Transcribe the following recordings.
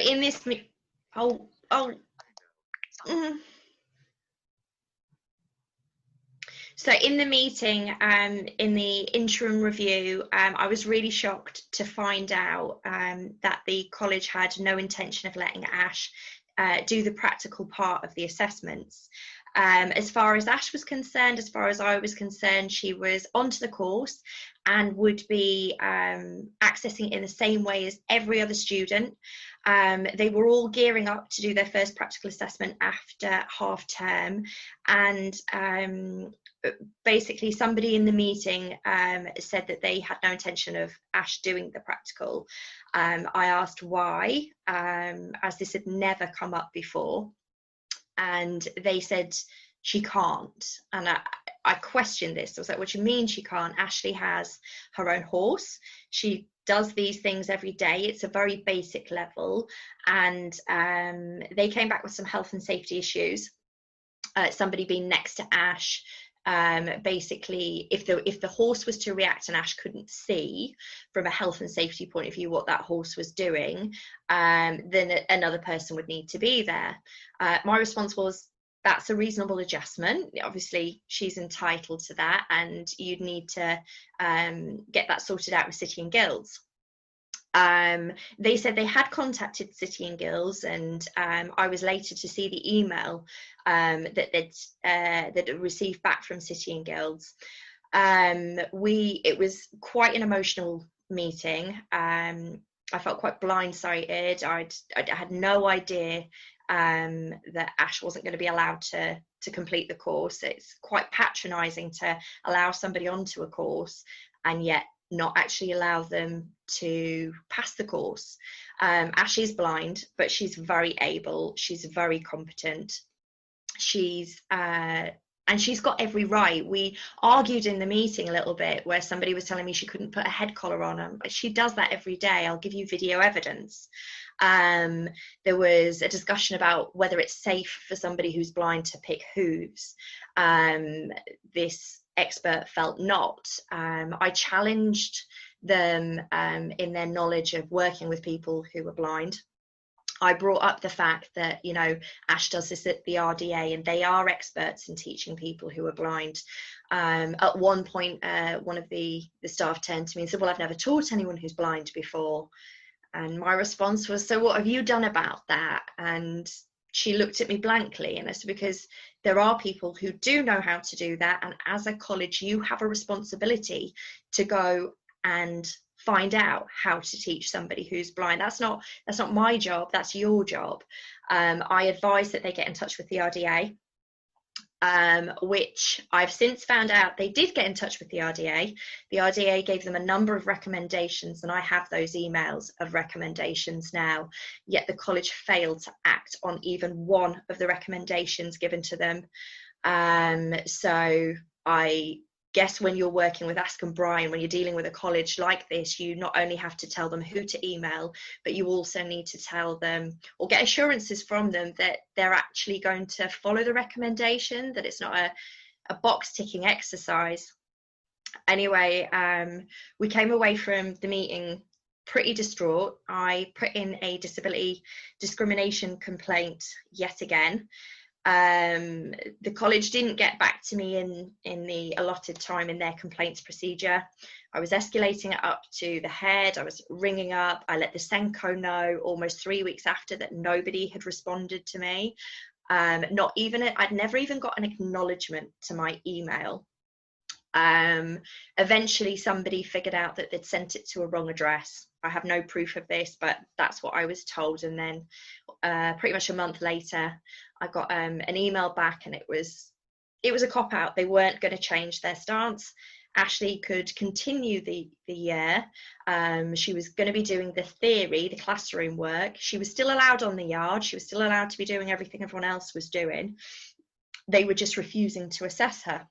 in this, oh, mm. So in the meeting, in the interim review, I was really shocked to find out that the college had no intention of letting Ash do the practical part of the assessments. As far as Ash was concerned, as far as I was concerned, she was onto the course and would be accessing it in the same way as every other student. They were all gearing up to do their first practical assessment after half term, and basically somebody in the meeting said that they had no intention of Ash doing the practical. I asked why, as this had never come up before, and they said she can't. And I questioned this. I was like, what do you mean she can't? Ashley has her own horse. She does these things every day. It's a very basic level. And they came back with some health and safety issues. Somebody being next to Ash, basically if the horse was to react and Ash couldn't see from a health and safety point of view what that horse was doing, then another person would need to be there. My response was, that's a reasonable adjustment. Obviously she's entitled to that, and you'd need to get that sorted out with City and Guilds. They said they had contacted City and Guilds, and I was later to see the email that they'd received back from City and Guilds. It was quite an emotional meeting. I felt quite blindsided. I had no idea that Ash wasn't going to be allowed to complete the course. It's quite patronising to allow somebody onto a course and yet not actually allow them to pass the course. Ash is blind, but she's very able. She's very competent. And she's got every right. We argued in the meeting a little bit where somebody was telling me she couldn't put a head collar on. She does that every day. I'll give you video evidence. There was a discussion about whether it's safe for somebody who's blind to pick hooves. This expert felt not. I challenged them in their knowledge of working with people who were blind. I brought up the fact that, you know, Ash does this at the RDA and they are experts in teaching people who are blind. At one point, one of the staff turned to me and said, well, I've never taught anyone who's blind before. And my response was, so what have you done about that? And she looked at me blankly, and I said, because there are people who do know how to do that, and as a college you have a responsibility to go and find out how to teach somebody who's blind. That's not my job, that's your job. I advise that they get in touch with the RDA, which I've since found out they did get in touch with the RDA. The RDA gave them a number of recommendations, and I have those emails of recommendations now, yet the college failed to act on even one of the recommendations given to them. So I guess when you're working with Ask and Brian, when you're dealing with a college like this, you not only have to tell them who to email, but you also need to tell them or get assurances from them that they're actually going to follow the recommendation, that it's not a box ticking exercise. Anyway, we came away from the meeting pretty distraught. I put in a disability discrimination complaint yet again. The college didn't get back to me in the allotted time in their complaints procedure. I was escalating it up to the head. I was ringing up. I let the SENCO know almost 3 weeks after that nobody had responded to me. I'd never even got an acknowledgement to my email. Eventually somebody figured out that they'd sent it to a wrong address. I have no proof of this, but that's what I was told. And then pretty much a month later, I got an email back, and it was a cop-out. They weren't going to change their stance. Ashley could continue the year. She was going to be doing the theory, the classroom work. She was still allowed on the yard. She was still allowed to be doing everything everyone else was doing. They were just refusing to assess her.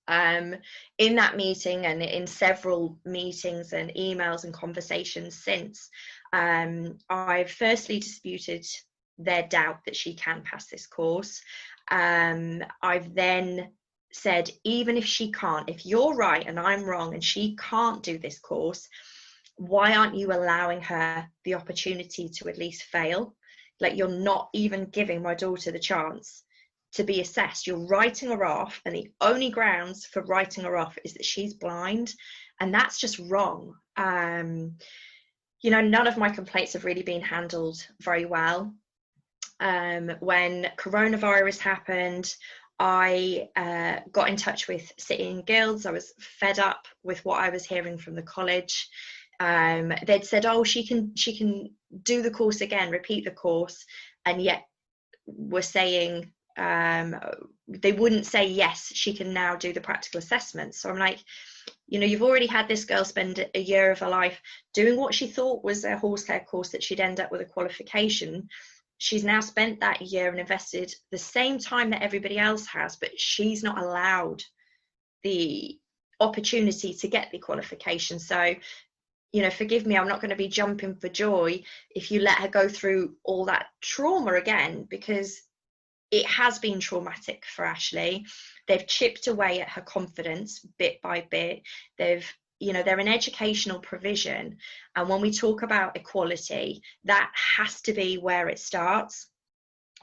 In that meeting and in several meetings and emails and conversations since, I've firstly disputed their doubt that she can pass this course. I've then said, even if she can't, if you're right and I'm wrong and she can't do this course, why aren't you allowing her the opportunity to at least fail? Like, you're not even giving my daughter the chance to be assessed. You're writing her off, and the only grounds for writing her off is that she's blind, and that's just wrong. You know, none of my complaints have really been handled very well. When coronavirus happened, I got in touch with City and Guilds. I was fed up with what I was hearing from the college. They'd said, oh, she can do the course again, repeat the course, and yet were saying they wouldn't say, yes, she can now do the practical assessment. So I'm like, you know, you've already had this girl spend a year of her life doing what she thought was a horse care course that she'd end up with a qualification. She's now spent that year and invested the same time that everybody else has, but she's not allowed the opportunity to get the qualification. So, you know, forgive me, I'm not going to be jumping for joy if you let her go through all that trauma again, because it has been traumatic for Ashley. They've chipped away at her confidence bit by bit. They're an educational provision. And when we talk about equality, that has to be where it starts.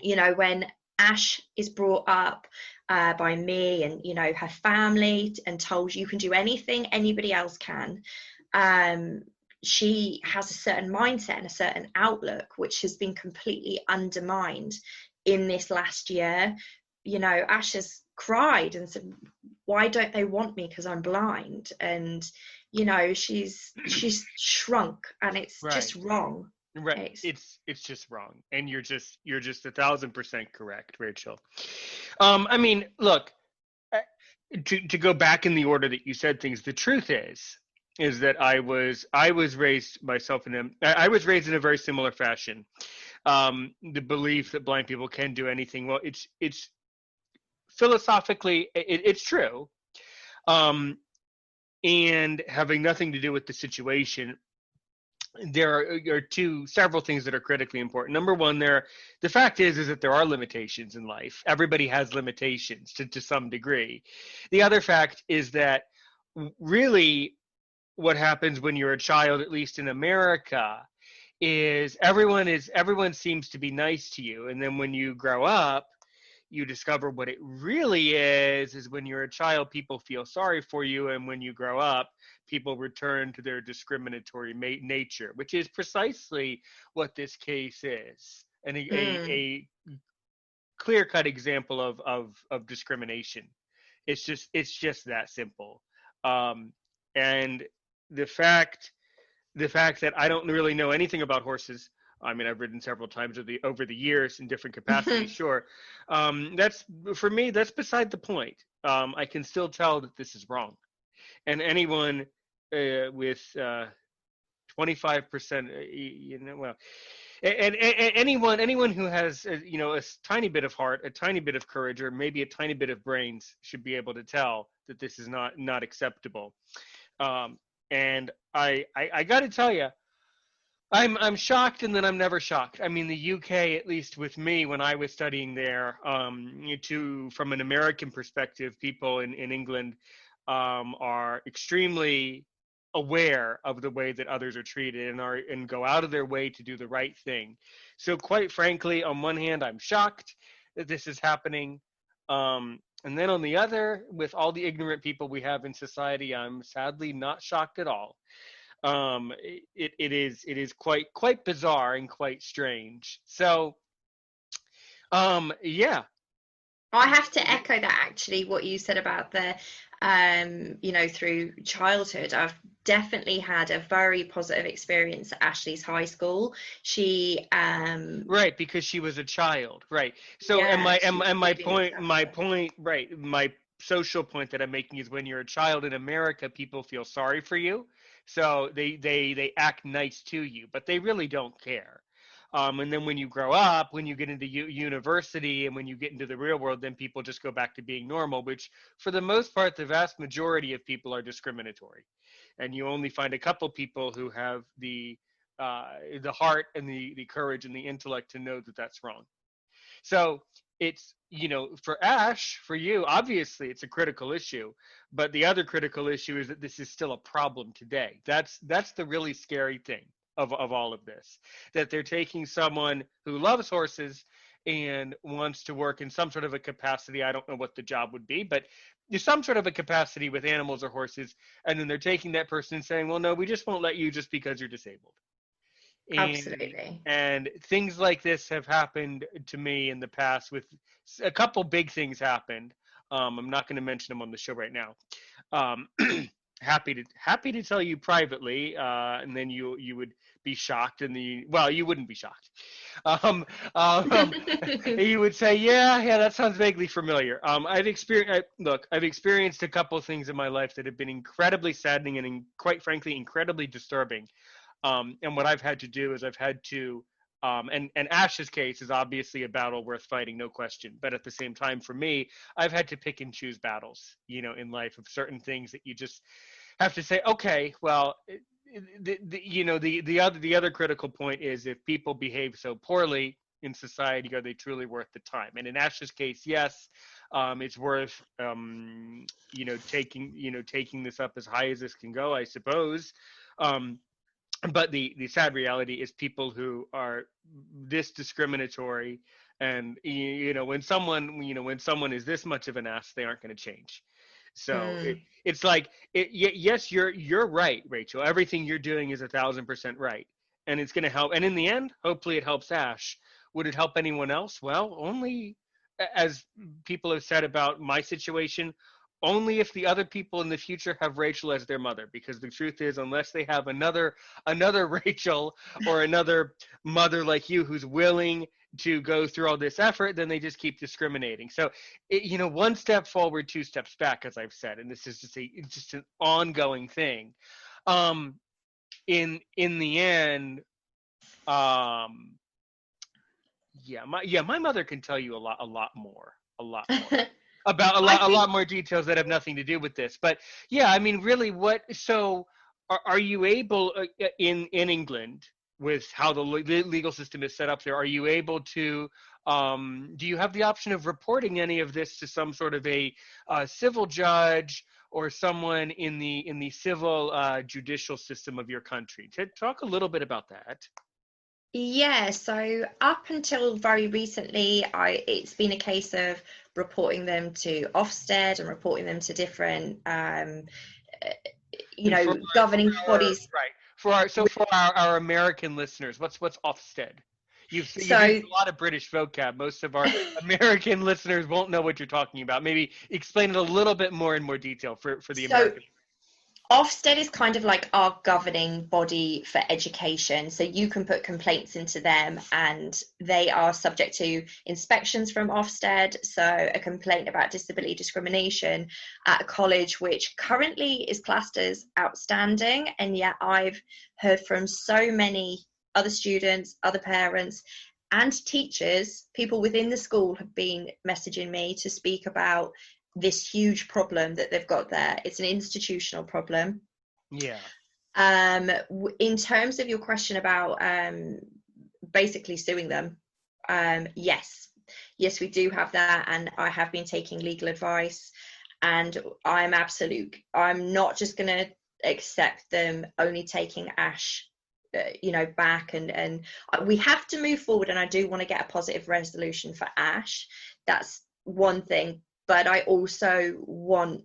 You know, when Ash is brought up by me and, you know, her family, and told you can do anything anybody else can, she has a certain mindset and a certain outlook, which has been completely undermined in this last year. You know, Ash has cried and said, why don't they want me because I'm blind? And, you know, she's shrunk, and it's just wrong. Right. It's just wrong. And you're just 1,000% correct, Rachel. I mean, look, to go back in the order that you said things, the truth is that I was raised in a very similar fashion. The belief that blind people can do anything. Well, it's philosophically, it's true. And having nothing to do with the situation, there are several things that are critically important. Number one, the fact is that there are limitations in life. Everybody has limitations to some degree. The other fact is that really what happens when you're a child, at least in America, is everyone seems to be nice to you, and then when you grow up, you discover what it really is when you're a child, people feel sorry for you, and when you grow up, people return to their discriminatory nature, which is precisely what this case is, and a clear-cut example of discrimination. It's just that simple. And the fact that I don't really know anything about horses. I mean, I've ridden several times over the years in different capacities, sure. That's, for me, that's beside the point. I can still tell that this is wrong. And anyone with 25%, you know, well, and anyone who has, you know, a tiny bit of heart, a tiny bit of courage, or maybe a tiny bit of brains should be able to tell that this is not acceptable. And I got to tell you, I'm shocked, and then I'm never shocked. I mean, the UK, at least with me, when I was studying there, from an American perspective, people in England are extremely aware of the way that others are treated, and go out of their way to do the right thing. So quite frankly, on one hand, I'm shocked that this is happening. And then on the other, with all the ignorant people we have in society, I'm sadly not shocked at all. It is quite bizarre and quite strange. So, yeah. I have to echo that, actually, what you said about the, you know, through childhood. I've definitely had a very positive experience at Ashley's high school. She right, because she was a child, right? So, yeah, my point, right? My social point that I'm making is, when you're a child in America, people feel sorry for you, so they act nice to you, but they really don't care. And then when you grow up, when you get into university, and when you get into the real world, then people just go back to being normal, which for the most part, the vast majority of people are discriminatory. And you only find a couple people who have the heart and the courage and the intellect to know that that's wrong. So it's, for Ash, for you, obviously it's a critical issue, but the other critical issue is that this is still a problem today. That's the really scary thing of all of this, that they're taking someone who loves horses and wants to work in some sort of a capacity. I don't know what the job would be, but there's some sort of a capacity with animals or horses, and then they're taking that person and saying, well, no, we just won't let you just because you're disabled. and Absolutely. and things like this have happened to me in the past. With a couple big things happened. I'm not going to mention them on the show right now. um, happy to tell you privately, and then you would be shocked, and you wouldn't be shocked. um, um, you would say, yeah, that sounds vaguely familiar. I've experienced a couple of things in my life that have been incredibly saddening and quite frankly incredibly disturbing. And what I've had to do is I've had to, and Ash's case is obviously a battle worth fighting, no question. But at the same time, for me, I've had to pick and choose battles, in life, of certain things that you just have to say, okay, well, the other critical point is, if people behave so poorly in society, are they truly worth the time? And in Ash's case, yes, it's worth, taking this up as high as this can go, I suppose. Um, but the sad reality is people who are this discriminatory, and when someone is this much of an ass, they aren't going to change. So Mm. it's like, yes, you're right, Rachel. Everything you're doing is 1,000% right, and it's going to help. And in the end, hopefully, it helps Ash. Would it help anyone else? Well, only, as people have said about my situation, only if the other people in the future have Rachel as their mother. Because the truth is, unless they have another Rachel, or another mother like you who's willing to go through all this effort, then they just keep discriminating. So, one step forward, two steps back, as I've said, and this is just an ongoing thing. Um, in the end, um, my mother can tell you a lot more about I a think lot more details that have nothing to do with this. But yeah, I mean, really, what? So, are you able, in England, with how the legal system is set up there? Are you able to? Do you have the option of reporting any of this to some sort of a civil judge, or someone in the civil judicial system of your country? To talk a little bit about that. Yeah, so up until very recently, it's been a case of reporting them to Ofsted and reporting them to different, uh, And governing bodies. for our American listeners, what's Ofsted? You've used So, a lot of British vocab. Most of our American listeners won't know what you're talking about. Maybe explain it a little bit more in more detail for the so American. Ofsted is kind of like our governing body for education. So you can put complaints into them, and they are subject to inspections from Ofsted. So a complaint about disability discrimination at a college, which currently is classed as outstanding, and yet I've heard from so many other students, other parents, and teachers, people within the school have been messaging me to speak about this huge problem that they've got there. It's an institutional problem. Yeah. In terms of your question about basically suing them, yes, we do have that, and I have been taking legal advice, and I'm not just going to accept them only taking Ash back, and we have to move forward, and I do want to get a positive resolution for Ash. That's one thing, but I also want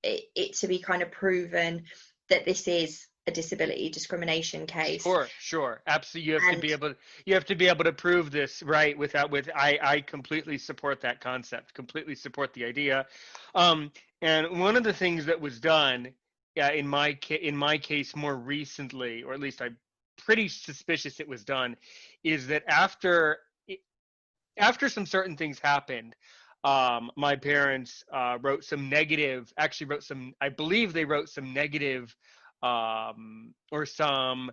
it to be kind of proven that this is a disability discrimination case. Sure, absolutely. And You have to be able to prove this, right? I completely support that concept. Completely support the idea. And one of the things that was done, in my case more recently, or at least I'm pretty suspicious it was done, is that after some certain things happened, my parents I believe they wrote some negative, or some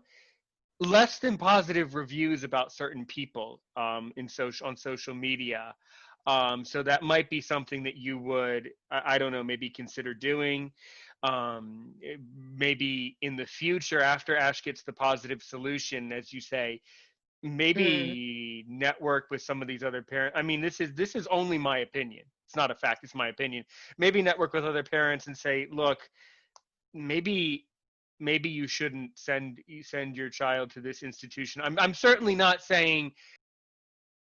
less than positive reviews about certain people, on social media. So that might be something that you would, I don't know, maybe consider doing. Maybe in the future, after Ash gets the positive solution, as you say, mm, maybe network with some of these other parents. I mean, this is only my opinion. It's not a fact. It's my opinion. Maybe network with other parents and say, look, maybe you shouldn't send your child to this institution. I'm certainly not saying